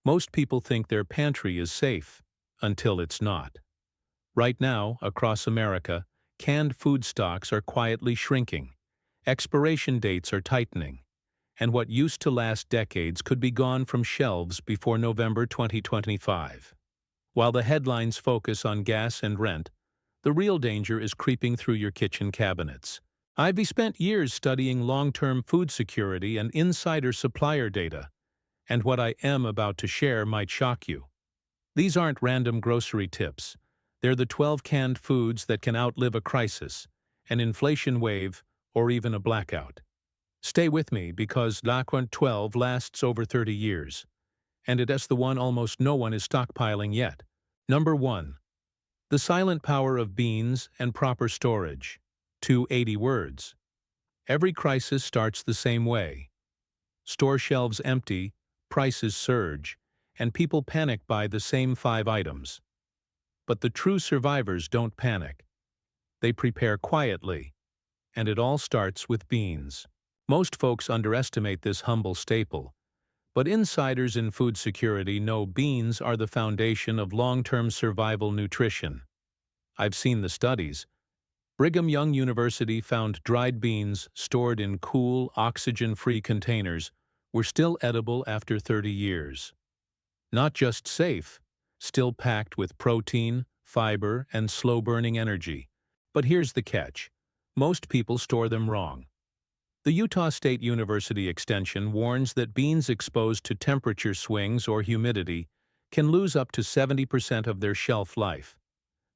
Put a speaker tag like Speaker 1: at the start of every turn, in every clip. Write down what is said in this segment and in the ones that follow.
Speaker 1: Most people think their pantry is safe, until it's not. Right now, across America, canned food stocks are quietly shrinking. Expiration dates are tightening, and what used to last decades could be gone from shelves before November 2025. While the headlines focus on gas and rent, the real danger is creeping through your kitchen cabinets. I've spent years studying long-term food security and insider supplier data, and what I am about to share might shock you. These aren't random grocery tips. They're the 12 canned foods that can outlive a crisis, an inflation wave, or even a blackout. Stay with me because Laquant 12 lasts over 30 years, and it is the one almost no one is stockpiling yet. Number 1. The silent power of beans and proper storage. 280 words. Every crisis starts the same way. Store shelves empty, prices surge, and people panic by the same 5 items. But the true survivors don't panic. They prepare quietly, and it all starts with beans. Most folks underestimate this humble staple, but insiders in food security know beans are the foundation of long-term survival nutrition. I've seen the studies. Brigham Young University found dried beans stored in cool, oxygen-free containers were still edible after 30 years. Not just safe, still packed with protein, fiber, and slow-burning energy. But here's the catch. Most people store them wrong. The Utah State University Extension warns that beans exposed to temperature swings or humidity can lose up to 70% of their shelf life.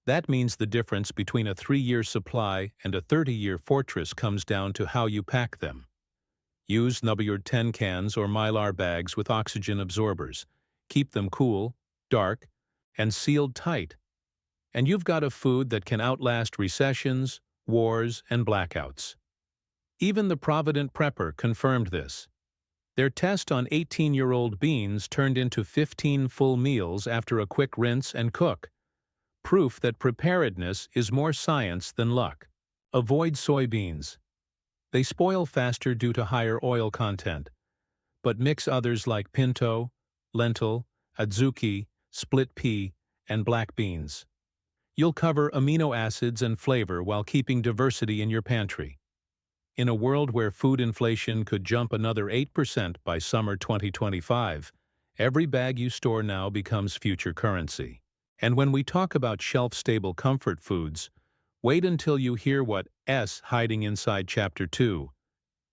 Speaker 1: That means the difference between a 3-year supply and a 30-year fortress comes down to how you pack them. Use numbered 10 cans or Mylar bags with oxygen absorbers. Keep them cool, dark, and sealed tight. And you've got a food that can outlast recessions, wars, and blackouts. Even the Provident Prepper confirmed this. Their test on 18-year-old beans turned into 15 full meals after a quick rinse and cook. Proof that preparedness is more science than luck. Avoid soybeans. They spoil faster due to higher oil content, but mix others like pinto, lentil, adzuki, split pea, and black beans. You'll cover amino acids and flavor while keeping diversity in your pantry. In a world where food inflation could jump another 8% by summer 2025, every bag you store now becomes future currency. And when we talk about shelf-stable comfort foods, wait until you hear what's hiding inside Chapter 2.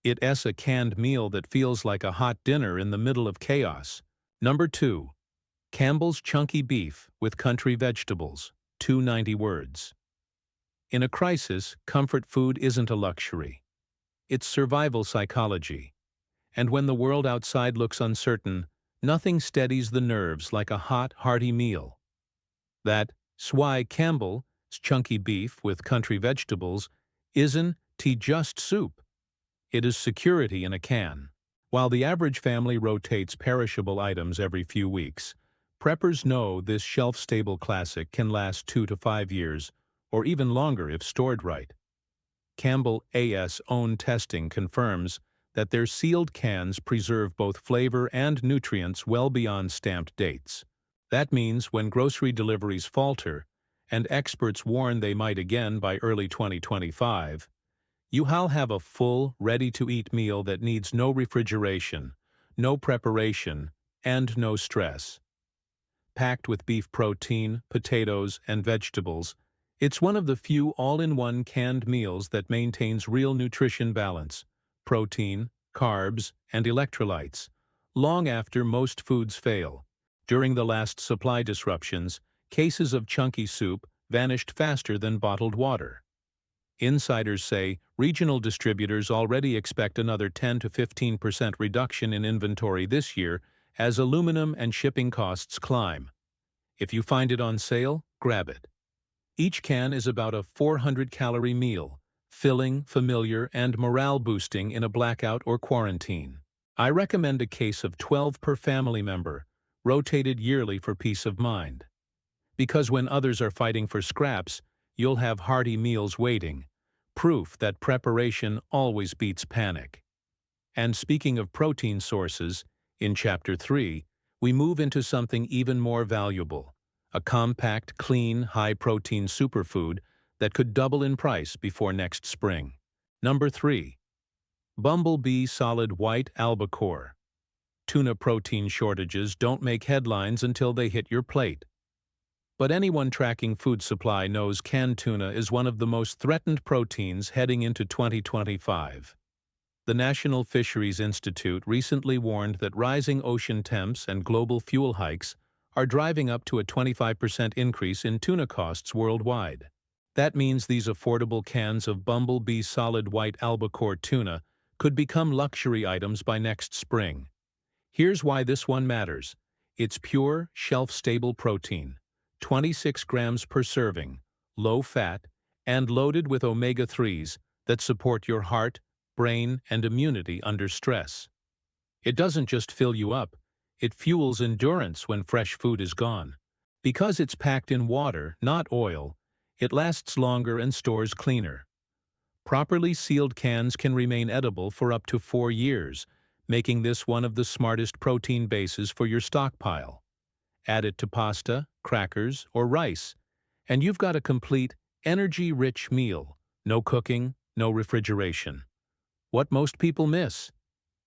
Speaker 1: It's a canned meal that feels like a hot dinner in the middle of chaos. Number 2. Campbell's chunky beef with country vegetables. 290 words. In a crisis, comfort food isn't a luxury. It's survival psychology. And when the world outside looks uncertain, nothing steadies the nerves like a hot, hearty meal. That's why Campbell's chunky beef with country vegetables isn't just soup. It is security in a can. While the average family rotates perishable items every few weeks, preppers know this shelf-stable classic can last 2 to 5 years, or even longer if stored right. Campbell's own testing confirms that their sealed cans preserve both flavor and nutrients well beyond stamped dates. That means when grocery deliveries falter, and experts warn they might again by early 2025, you'll have a full, ready-to-eat meal that needs no refrigeration, no preparation, and no stress. Packed with beef protein, potatoes, and vegetables, it's one of the few all-in-one canned meals that maintains real nutrition balance, protein, carbs, and electrolytes, long after most foods fail. During the last supply disruptions, cases of chunky soup vanished faster than bottled water. Insiders say regional distributors already expect another 10 to 15% reduction in inventory this year as aluminum and shipping costs climb. If you find it on sale, grab it. Each can is about a 400-calorie meal, filling, familiar, and morale-boosting in a blackout or quarantine. I recommend a case of 12 per family member, rotated yearly for peace of mind. Because when others are fighting for scraps, you'll have hearty meals waiting, proof that preparation always beats panic. And speaking of protein sources, in Chapter 3, we move into something even more valuable, a compact, clean, high-protein superfood that could double in price before next spring. Number 3. Bumble Bee Solid White Albacore. Tuna protein shortages don't make headlines until they hit your plate. But anyone tracking food supply knows canned tuna is one of the most threatened proteins heading into 2025. The National Fisheries Institute recently warned that rising ocean temps and global fuel hikes are driving up to a 25% increase in tuna costs worldwide. That means these affordable cans of Bumble Bee Solid White Albacore tuna could become luxury items by next spring. Here's why this one matters. It's pure, shelf-stable protein, 26 grams per serving, low fat, and loaded with omega-3s that support your heart, brain, and immunity under stress. It doesn't just fill you up, it fuels endurance when fresh food is gone. Because it's packed in water, not oil, it lasts longer and stores cleaner. Properly sealed cans can remain edible for up to 4 years, making this one of the smartest protein bases for your stockpile. Add it to pasta, crackers, or rice, and you've got a complete, energy-rich meal. No cooking, no refrigeration. What most people miss?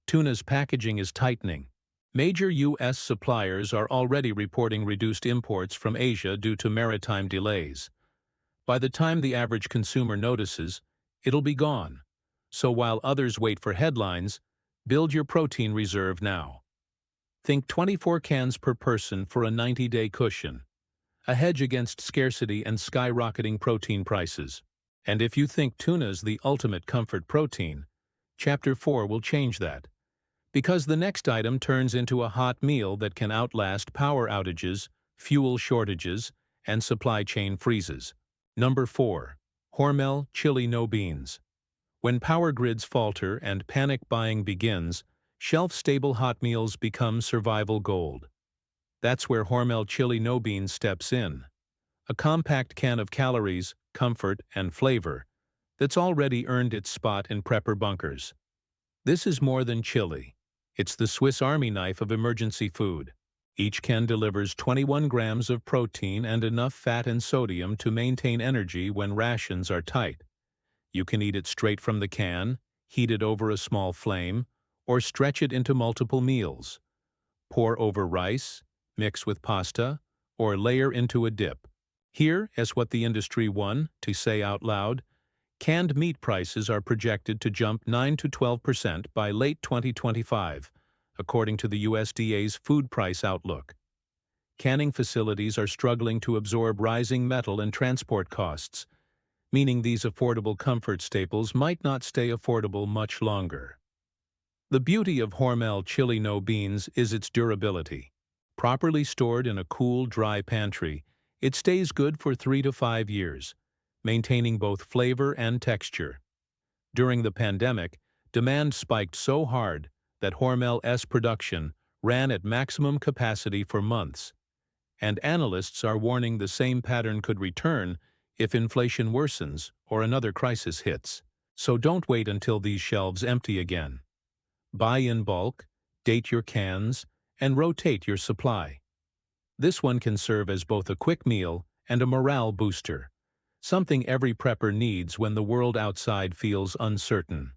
Speaker 1: Tuna's packaging is tightening. Major U.S. suppliers are already reporting reduced imports from Asia due to maritime delays. By the time the average consumer notices, it'll be gone. So while others wait for headlines, build your protein reserve now. Think 24 cans per person for a 90-day cushion, a hedge against scarcity and skyrocketing protein prices. And if you think tuna's the ultimate comfort protein, Chapter 4 will change that. Because the next item turns into a hot meal that can outlast power outages, fuel shortages, and supply chain freezes. Number 4. Hormel Chili No Beans. When power grids falter and panic buying begins, shelf-stable hot meals become survival gold. That's where Hormel Chili No Beans steps in. A compact can of calories, comfort, and flavor that's already earned its spot in prepper bunkers. This is more than chili. It's the Swiss Army knife of emergency food. Each can delivers 21 grams of protein and enough fat and sodium to maintain energy when rations are tight. You can eat it straight from the can, heat it over a small flame, or stretch it into multiple meals. Pour over rice, mix with pasta, or layer into a dip. Here is what the industry won to say out loud. Canned meat prices are projected to jump 9 to 12% by late 2025, according to the USDA's Food Price Outlook. Canning facilities are struggling to absorb rising metal and transport costs, meaning these affordable comfort staples might not stay affordable much longer. The beauty of Hormel Chili No Beans is its durability. Properly stored in a cool, dry pantry, it stays good for 3 to 5 years, maintaining both flavor and texture. During the pandemic, demand spiked so hard that Hormel's production ran at maximum capacity for months, and analysts are warning the same pattern could return if inflation worsens or another crisis hits. So don't wait until these shelves empty again. Buy in bulk, date your cans, and rotate your supply. This one can serve as both a quick meal and a morale booster, something every prepper needs when the world outside feels uncertain.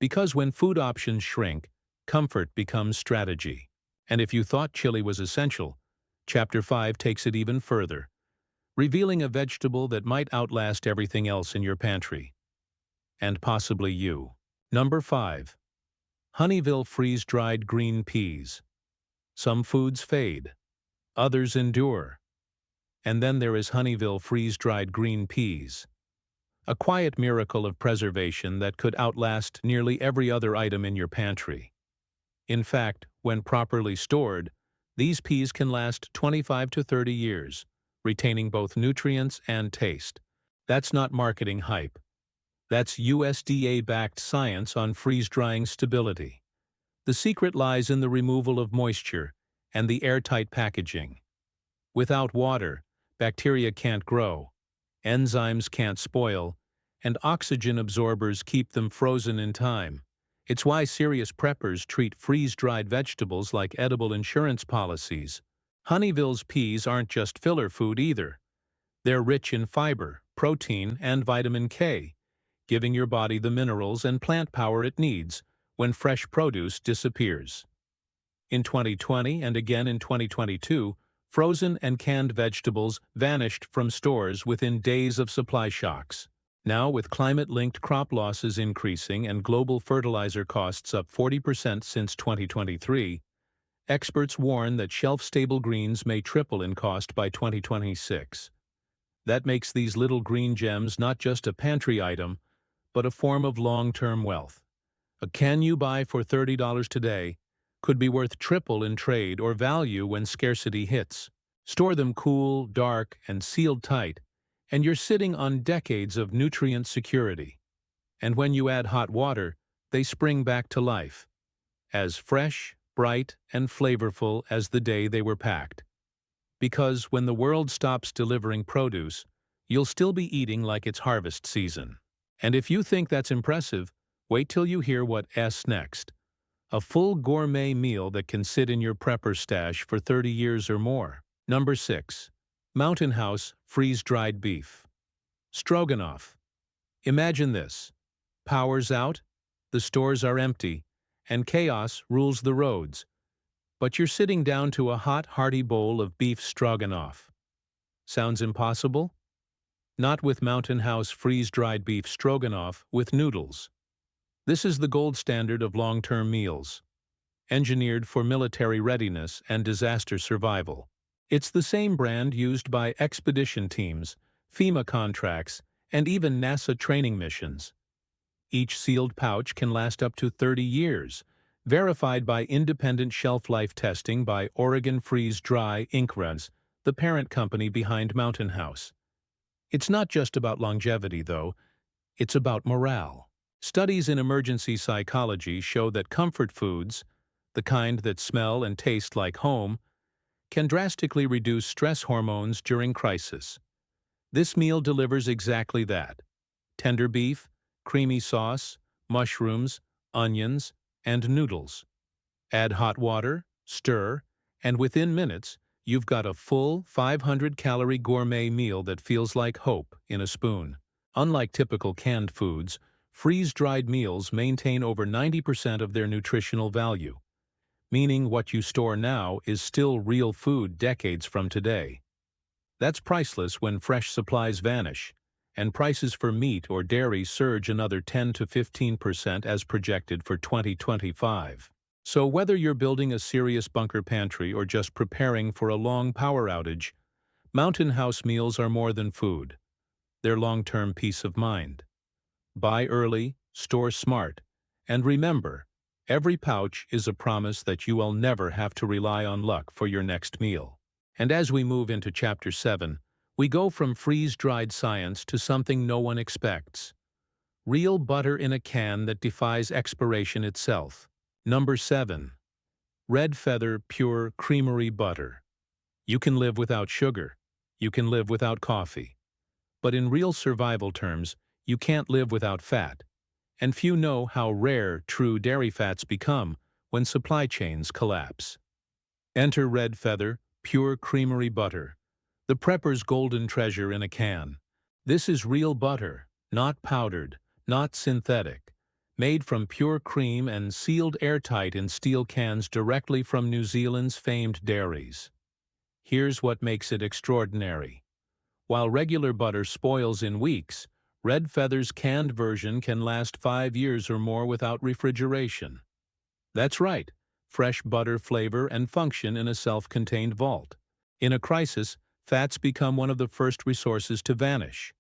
Speaker 1: Because when food options shrink, comfort becomes strategy. And if you thought chili was essential, Chapter 5 takes it even further, revealing a vegetable that might outlast everything else in your pantry. And possibly you. Number 5. Honeyville freeze-dried green peas. Some foods fade, others endure. And then there is Honeyville freeze-dried green peas, a quiet miracle of preservation that could outlast nearly every other item in your pantry. In fact, when properly stored, these peas can last 25 to 30 years, retaining both nutrients and taste. That's not marketing hype. That's USDA-backed science on freeze-drying stability. The secret lies in the removal of moisture and the airtight packaging. Without water, bacteria can't grow, enzymes can't spoil, and oxygen absorbers keep them frozen in time. It's why serious preppers treat freeze-dried vegetables like edible insurance policies. Honeyville's peas aren't just filler food either. They're rich in fiber, protein, and vitamin K, giving your body the minerals and plant power it needs when fresh produce disappears. In 2020 and again in 2022, frozen and canned vegetables vanished from stores within days of supply shocks. Now, with climate-linked crop losses increasing and global fertilizer costs up 40% since 2023, experts warn that shelf-stable greens may triple in cost by 2026. That makes these little green gems not just a pantry item, but a form of long-term wealth. A can you buy for $30 today could be worth triple in trade or value when scarcity hits. Store them cool, dark, and sealed tight, and you're sitting on decades of nutrient security. And when you add hot water, they spring back to life, as fresh, bright, and flavorful as the day they were packed. Because when the world stops delivering produce, you'll still be eating like it's harvest season. And if you think that's impressive, wait till you hear what's next. A full gourmet meal that can sit in your prepper stash for 30 years or more. Number 6. MountainHouse freeze-dried beef. Stroganoff. Imagine this. Power's out, the stores are empty, and chaos rules the roads. But you're sitting down to a hot, hearty bowl of beef stroganoff. Sounds impossible? Not with MountainHouse freeze-dried beef stroganoff with noodles. This is the gold standard of long-term meals, engineered for military readiness and disaster survival. It's the same brand used by expedition teams, FEMA contracts, and even NASA training missions. Each sealed pouch can last up to 30 years, verified by independent shelf life testing by Oregon Freeze Dry Inc., the parent company behind MountainHouse. It's not just about longevity, though. It's about morale. Studies in emergency psychology show that comfort foods, the kind that smell and taste like home, can drastically reduce stress hormones during crisis. This meal delivers exactly that. Tender beef, creamy sauce, mushrooms, onions, and noodles. Add hot water, stir, and within minutes, you've got a full 500-calorie gourmet meal that feels like hope in a spoon. Unlike typical canned foods, freeze-dried meals maintain over 90% of their nutritional value, meaning what you store now is still real food decades from today. That's priceless when fresh supplies vanish, and prices for meat or dairy surge another 10 to 15% as projected for 2025. So whether you're building a serious bunker pantry or just preparing for a long power outage, MountainHouse meals are more than food. They're long-term peace of mind. Buy early, store smart, and remember, every pouch is a promise that you will never have to rely on luck for your next meal. And as we move into Chapter 7, we go from freeze-dried science to something no one expects. Real butter in a can that defies expiration itself. Number 7. Red Feather Pure Creamery Butter. You can live without sugar. You can live without coffee. But in real survival terms, you can't live without fat, and few know how rare true dairy fats become when supply chains collapse. Enter Red Feather Pure Creamery Butter, the prepper's golden treasure in a can. This is real butter, not powdered, not synthetic, made from pure cream and sealed airtight in steel cans directly from New Zealand's famed dairies. Here's what makes it extraordinary. While regular butter spoils in weeks, Red Feather's canned version can last 5 years or more without refrigeration. That's right, fresh butter flavor and function in a self-contained vault. In a crisis, fats become one of the first resources to vanish.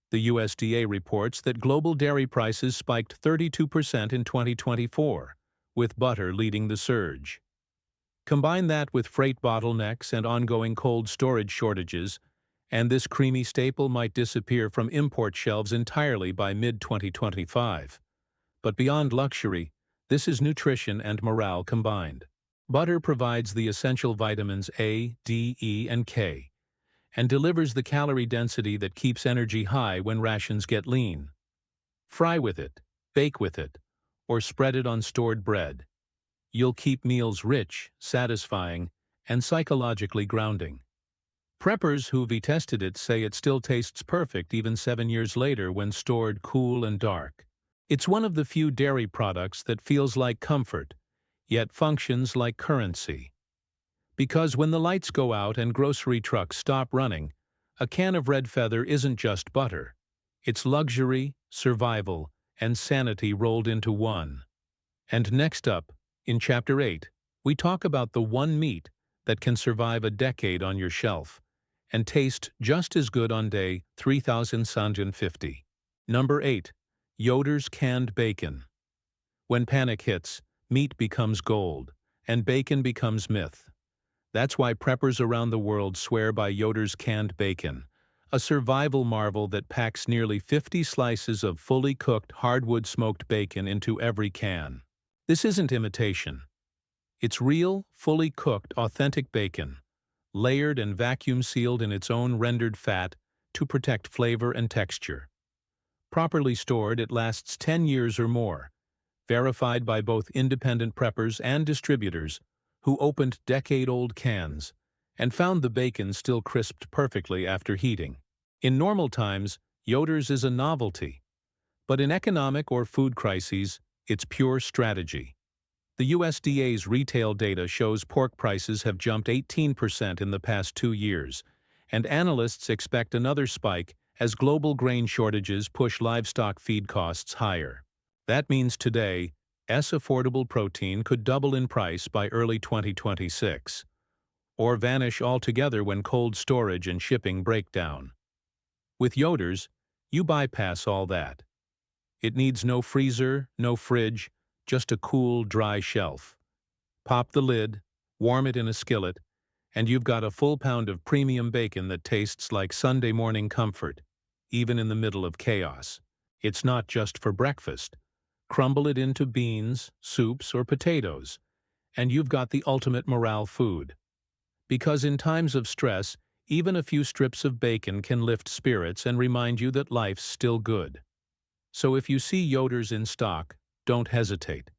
Speaker 1: The USDA reports that global dairy prices spiked 32% in 2024, with butter leading the surge. Combine that with freight bottlenecks and ongoing cold storage shortages, and this creamy staple might disappear from import shelves entirely by mid-2025. But beyond luxury, this is nutrition and morale combined. Butter provides the essential vitamins A, D, E, and K, and delivers the calorie density that keeps energy high when rations get lean. Fry with it, bake with it, or spread it on stored bread. You'll keep meals rich, satisfying, and psychologically grounding. Preppers who've tested it say it still tastes perfect even 7 years later when stored cool and dark. It's one of the few dairy products that feels like comfort, yet functions like currency. Because when the lights go out and grocery trucks stop running, a can of red feather isn't just butter. It's luxury, survival, and sanity rolled into one. And next up, in Chapter 8, we talk about the one meat that can survive a decade on your shelf and taste just as good on day 3050. Number 8. Yoder's canned bacon. When panic hits, meat becomes gold, and bacon becomes myth. That's why preppers around the world swear by Yoder's canned bacon, a survival marvel that packs nearly 50 slices of fully cooked hardwood smoked bacon into every can. This isn't imitation. It's real, fully cooked, authentic bacon, layered and vacuum-sealed in its own rendered fat to protect flavor and texture. Properly stored, it lasts 10 years or more, verified by both independent preppers and distributors who opened decade-old cans and found the bacon still crisped perfectly after heating. In normal times, Yoder's is a novelty, but in economic or food crises, it's pure strategy. The USDA's retail data shows pork prices have jumped 18% in the past 2 years, and analysts expect another spike as global grain shortages push livestock feed costs higher. That means today, affordable protein could double in price by early 2026, or vanish altogether when cold storage and shipping break down. With Yoder's, you bypass all that. It needs no freezer, no fridge, just a cool, dry shelf. Pop the lid, warm it in a skillet, and you've got a full pound of premium bacon that tastes like Sunday morning comfort, even in the middle of chaos. It's not just for breakfast. Crumble it into beans, soups, or potatoes, and you've got the ultimate morale food. Because in times of stress, even a few strips of bacon can lift spirits and remind you that life's still good. So if you see Yoder's in stock, don't hesitate.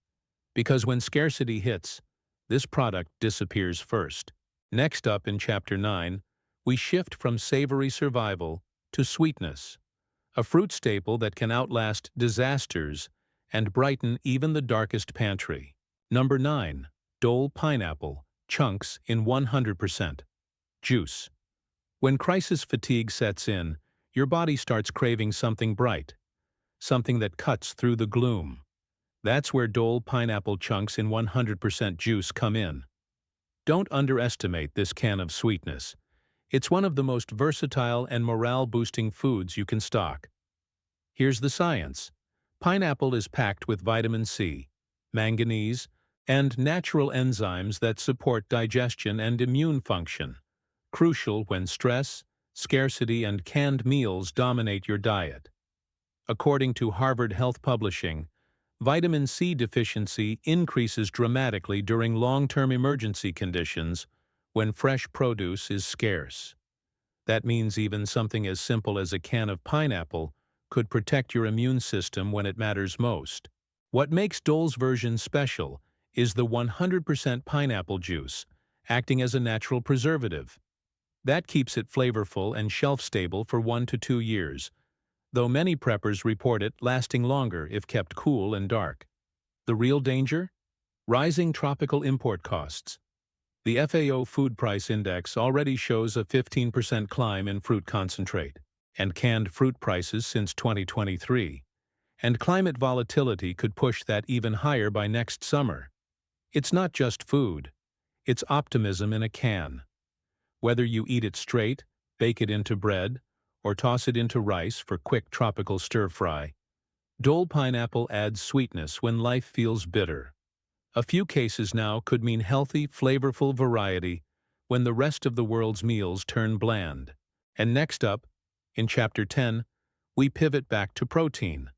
Speaker 1: Because when scarcity hits, this product disappears first. Next up in Chapter 9, we shift from savory survival to sweetness, a fruit staple that can outlast disasters and brighten even the darkest pantry. Number 9. Dole pineapple, chunks in 100% juice. When crisis fatigue sets in, your body starts craving something bright, something that cuts through the gloom. That's where Dole pineapple chunks in 100% juice come in. Don't underestimate this can of sweetness. It's one of the most versatile and morale-boosting foods you can stock. Here's the science. Pineapple is packed with vitamin C, manganese, and natural enzymes that support digestion and immune function, crucial when stress, scarcity, and canned meals dominate your diet. According to Harvard Health Publishing, vitamin C deficiency increases dramatically during long-term emergency conditions when fresh produce is scarce. That means even something as simple as a can of pineapple could protect your immune system when it matters most. What makes Dole's version special is the 100% pineapple juice, acting as a natural preservative. That keeps it flavorful and shelf-stable for 1 to 2 years, though many preppers report it lasting longer if kept cool and dark. The real danger? Rising tropical import costs. The FAO Food Price Index already shows a 15% climb in fruit concentrate and canned fruit prices since 2023, and climate volatility could push that even higher by next summer. It's not just food, it's optimism in a can. Whether you eat it straight, bake it into bread, or toss it into rice for quick tropical stir-fry, Dole pineapple adds sweetness when life feels bitter. A few cases now could mean healthy, flavorful variety when the rest of the world's meals turn bland. And next up, in Chapter 10, we pivot back to protein,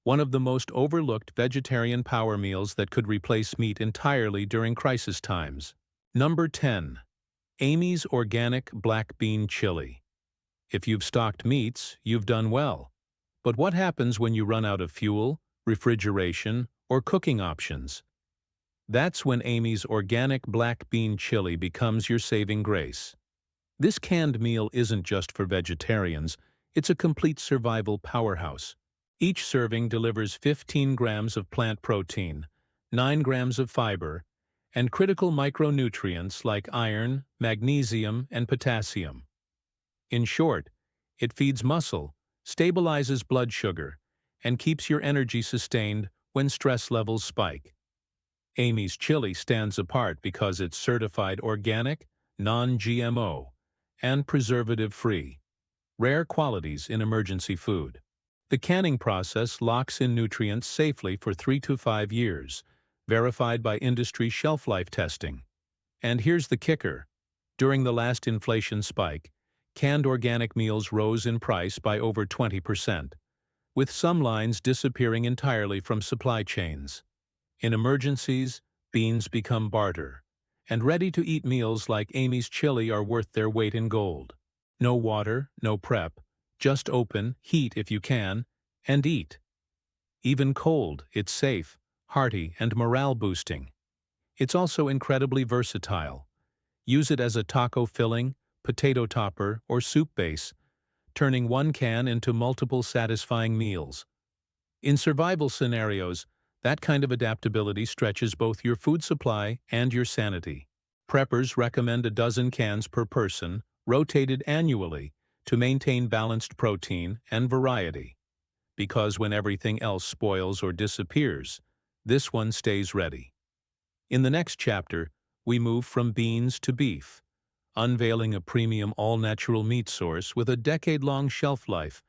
Speaker 1: one of the most overlooked vegetarian power meals that could replace meat entirely during crisis times. Number 10. Amy's Organic Black Bean Chili. If you've stocked meats, you've done well. But what happens when you run out of fuel, refrigeration, or cooking options. That's when Amy's organic black bean chili becomes your saving grace. This canned meal isn't just for vegetarians, it's a complete survival powerhouse. Each serving delivers 15 grams of plant protein, 9 grams of fiber, and critical micronutrients like iron, magnesium, and potassium. In short, it feeds muscle, stabilizes blood sugar, and keeps your energy sustained when stress levels spike. Amy's chili stands apart because it's certified organic, non-GMO, and preservative-free, rare qualities in emergency food. The canning process locks in nutrients safely for 3 to 5 years, verified by industry shelf life testing. And here's the kicker. During the last inflation spike, canned organic meals rose in price by over 20%, with some lines disappearing entirely from supply chains. In emergencies, beans become barter, and ready-to-eat meals like Amy's chili are worth their weight in gold. No water, no prep, just open, heat if you can, and eat. Even cold, it's safe, hearty, and morale-boosting. It's also incredibly versatile. Use it as a taco filling, potato topper, or soup base, turning one can into multiple satisfying meals. In survival scenarios, that kind of adaptability stretches both your food supply and your sanity. Preppers recommend a dozen cans per person, rotated annually, to maintain balanced protein and variety. Because when everything else spoils or disappears, this one stays ready. In the next chapter, we move from beans to beef, unveiling a premium all-natural meat source with a decade-long shelf life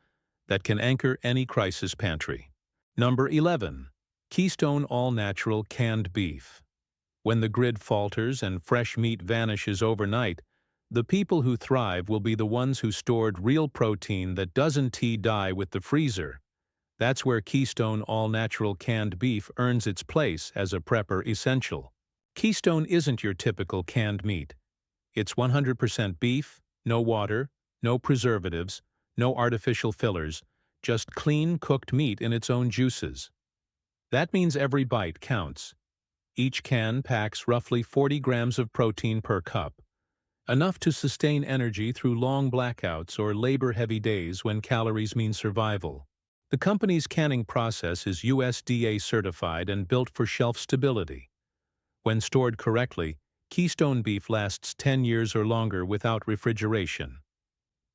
Speaker 1: that can anchor any crisis pantry. Number 11. Keystone All-Natural Canned Beef. When the grid falters and fresh meat vanishes overnight, the people who thrive will be the ones who stored real protein that doesn't die with the freezer. That's where Keystone All-Natural Canned Beef earns its place as a prepper essential. Keystone isn't your typical canned meat. It's 100% beef, no water, no preservatives, no artificial fillers, just clean cooked meat in its own juices. That means every bite counts. Each can packs roughly 40 grams of protein per cup, enough to sustain energy through long blackouts or labor-heavy days when calories mean survival. The company's canning process is USDA certified and built for shelf stability. When stored correctly, Keystone beef lasts 10 years or longer without refrigeration.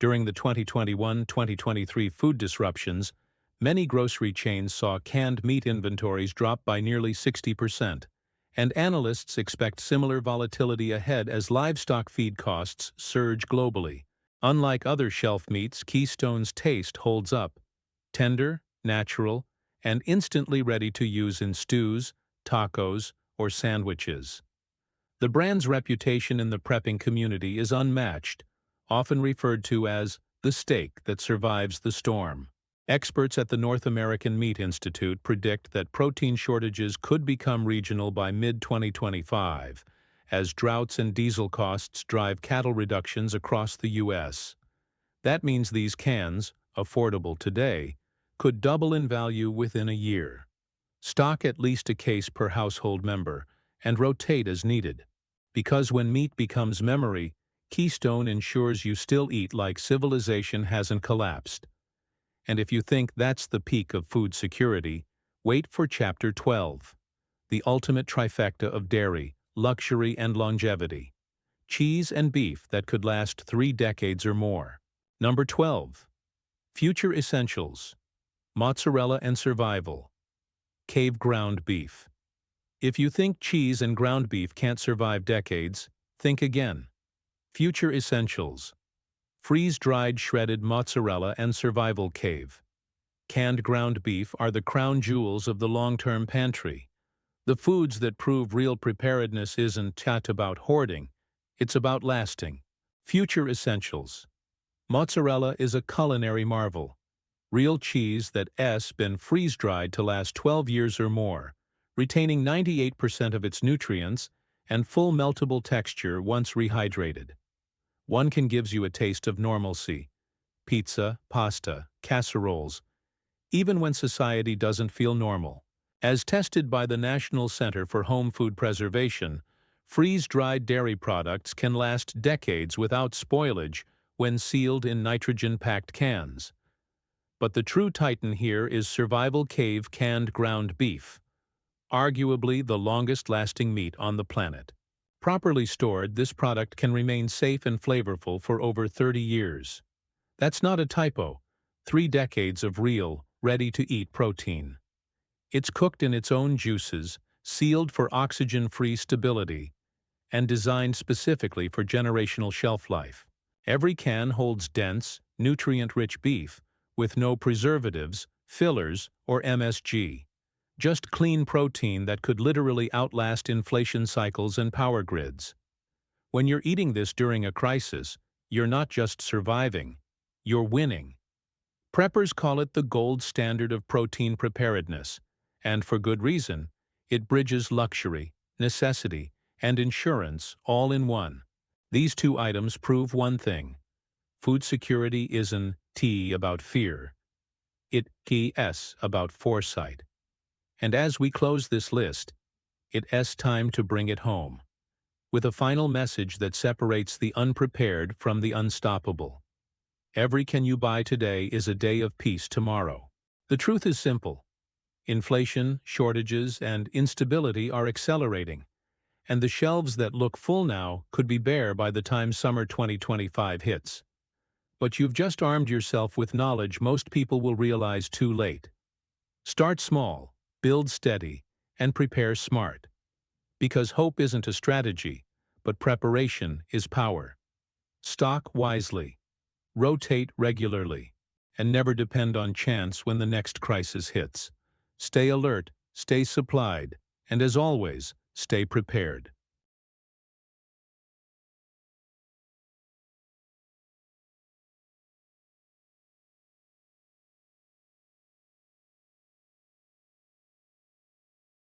Speaker 1: During the 2021-2023 food disruptions, many grocery chains saw canned meat inventories drop by nearly 60%, and analysts expect similar volatility ahead as livestock feed costs surge globally. Unlike other shelf meats, Keystone's taste holds up. Tender, natural, and instantly ready to use in stews, tacos, or sandwiches. The brand's reputation in the prepping community is unmatched, often referred to as the steak that survives the storm. Experts at the North American Meat Institute predict that protein shortages could become regional by mid-2025, as droughts and diesel costs drive cattle reductions across the U.S. That means these cans, affordable today, could double in value within a year. Stock at least a case per household member, and rotate as needed. Because when meat becomes memory, Keystone ensures you still eat like civilization hasn't collapsed. And if you think that's the peak of food security, wait for Chapter 12. The ultimate trifecta of dairy, luxury, and longevity. Cheese and beef that could last 3 decades or more. Number 12. Future Essentials. Mozzarella and Survival. Cave ground beef. If you think cheese and ground beef can't survive decades, think again. Future Essentials. Freeze-dried shredded mozzarella and survival cave. Canned ground beef are the crown jewels of the long-term pantry. The foods that prove real preparedness isn't chat about hoarding, it's about lasting. Future Essentials. Mozzarella is a culinary marvel. Real cheese that's been freeze-dried to last 12 years or more, retaining 98% of its nutrients and full meltable texture once rehydrated. One can gives you a taste of normalcy. Pizza, pasta, casseroles. Even when society doesn't feel normal, As tested by the National Center for Home Food Preservation, freeze-dried dairy products can last decades without spoilage when sealed in nitrogen-packed cans. But the true titan here is Survival Cave canned ground beef, arguably the longest-lasting meat on the planet. Properly stored, this product can remain safe and flavorful for over 30 years. That's not a typo. 3 decades of real, ready-to-eat protein. It's cooked in its own juices, sealed for oxygen-free stability, and designed specifically for generational shelf life. Every can holds dense, nutrient-rich beef, with no preservatives, fillers, or MSG. Just clean protein that could literally outlast inflation cycles and power grids. When you're eating this during a crisis, you're not just surviving, you're winning. Preppers call it the gold standard of protein preparedness, and for good reason. It bridges luxury, necessity, and insurance all in one. These 2 items prove one thing. Food security isn't T about fear. It's about foresight. And as we close this list, it's time to bring it home, with a final message that separates the unprepared from the unstoppable. Every can you buy today is a day of peace tomorrow. The truth is simple. Inflation, shortages, and instability are accelerating, and the shelves that look full now could be bare by the time summer 2025 hits. But you've just armed yourself with knowledge most people will realize too late. Start small, build steady, and prepare smart. Because hope isn't a strategy, but preparation is power. Stock wisely, rotate regularly, and never depend on chance when the next crisis hits. Stay alert, stay supplied, and as always, stay prepared.